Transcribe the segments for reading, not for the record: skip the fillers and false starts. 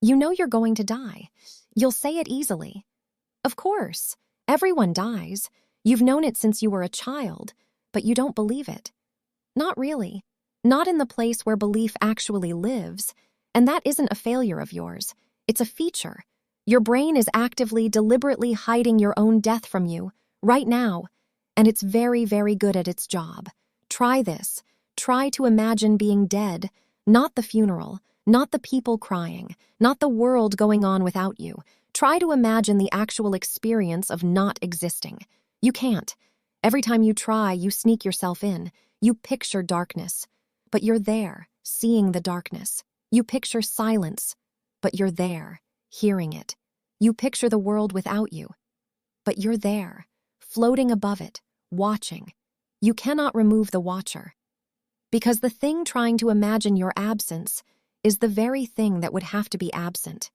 You know you're going to die. You'll say it easily. Of course, everyone dies. You've known it since you were a child, but you don't believe it. Not really. Not in the place where belief actually lives. And that isn't a failure of yours. It's a feature. Your brain is actively, deliberately hiding your own death from you, right now. And it's very, very good at its job. Try this. Try to imagine being dead, not the funeral, not the people crying, not the world going on without you. Try to imagine the actual experience of not existing. You can't. Every time you try, you sneak yourself in. You picture darkness, but you're there, seeing the darkness. You picture silence, but you're there, hearing it. You picture the world without you, but you're there, floating above it, watching. You cannot remove the watcher, because the thing trying to imagine your absence is the very thing that would have to be absent.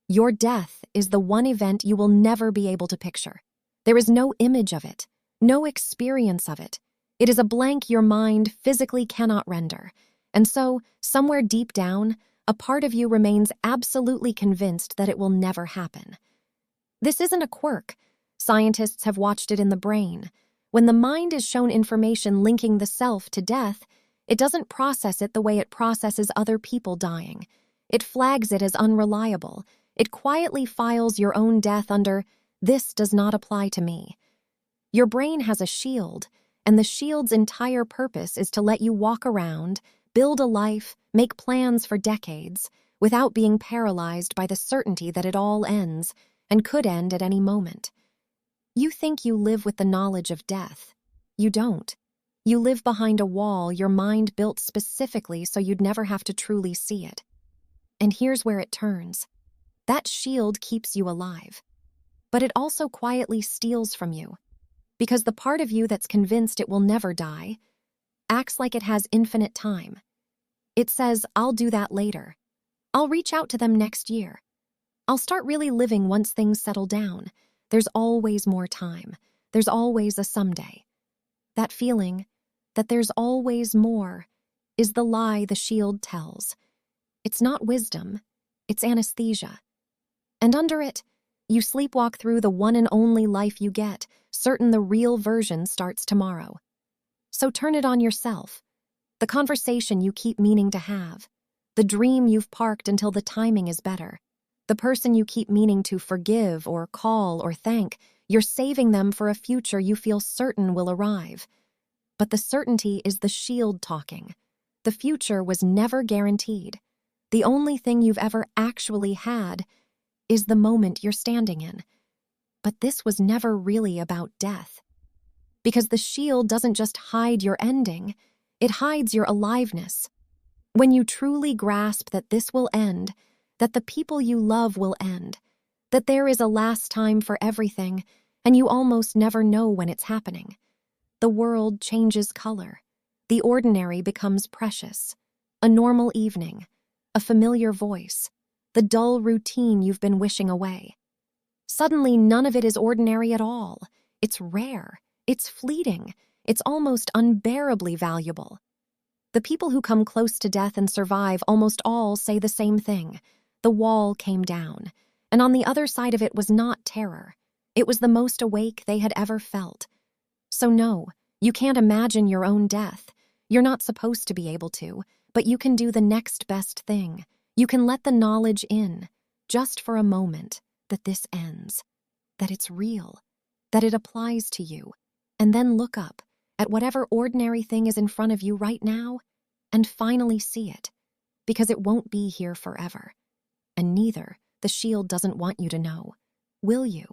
Your death is the one event you will never be able to picture. There is no image of it, no experience of it. It is a blank your mind physically cannot render. And so, somewhere deep down, a part of you remains absolutely convinced that it will never happen. This isn't a quirk. Scientists have watched it in the brain. When the mind is shown information linking the self to death, it doesn't process it the way it processes other people dying. It flags it as unreliable. It quietly files your own death under, "This does not apply to me." Your brain has a shield, and the shield's entire purpose is to let you walk around, build a life, make plans for decades, without being paralyzed by the certainty that it all ends, and could end at any moment. You think you live with the knowledge of death. You don't. You live behind a wall your mind built specifically so you'd never have to truly see it. And here's where it turns. That shield keeps you alive. But it also quietly steals from you. Because the part of you that's convinced it will never die acts like it has infinite time. It says, "I'll do that later. I'll reach out to them next year. I'll start really living once things settle down. There's always more time. There's always a someday." That feeling, that there's always more, is the lie the shield tells. It's not wisdom, it's anesthesia. And under it, you sleepwalk through the one and only life you get, certain the real version starts tomorrow. So turn it on yourself. The conversation you keep meaning to have. The dream you've parked until the timing is better. The person you keep meaning to forgive or call or thank, you're saving them for a future you feel certain will arrive. But the certainty is the shield talking. The future was never guaranteed. The only thing you've ever actually had is the moment you're standing in. But this was never really about death. Because the shield doesn't just hide your ending, it hides your aliveness. When you truly grasp that this will end, that the people you love will end, that there is a last time for everything, and you almost never know when it's happening, the world changes color. The ordinary becomes precious. A normal evening, a familiar voice, the dull routine you've been wishing away. Suddenly, none of it is ordinary at all. It's rare. It's fleeting. It's almost unbearably valuable. The people who come close to death and survive almost all say the same thing. The wall came down, and on the other side of it was not terror. It was the most awake they had ever felt. So no, you can't imagine your own death. You're not supposed to be able to, but you can do the next best thing. You can let the knowledge in, just for a moment, that this ends, that it's real, that it applies to you, and then look up at whatever ordinary thing is in front of you right now and finally see it, because it won't be here forever. And neither, the shield doesn't want you to know. Will you?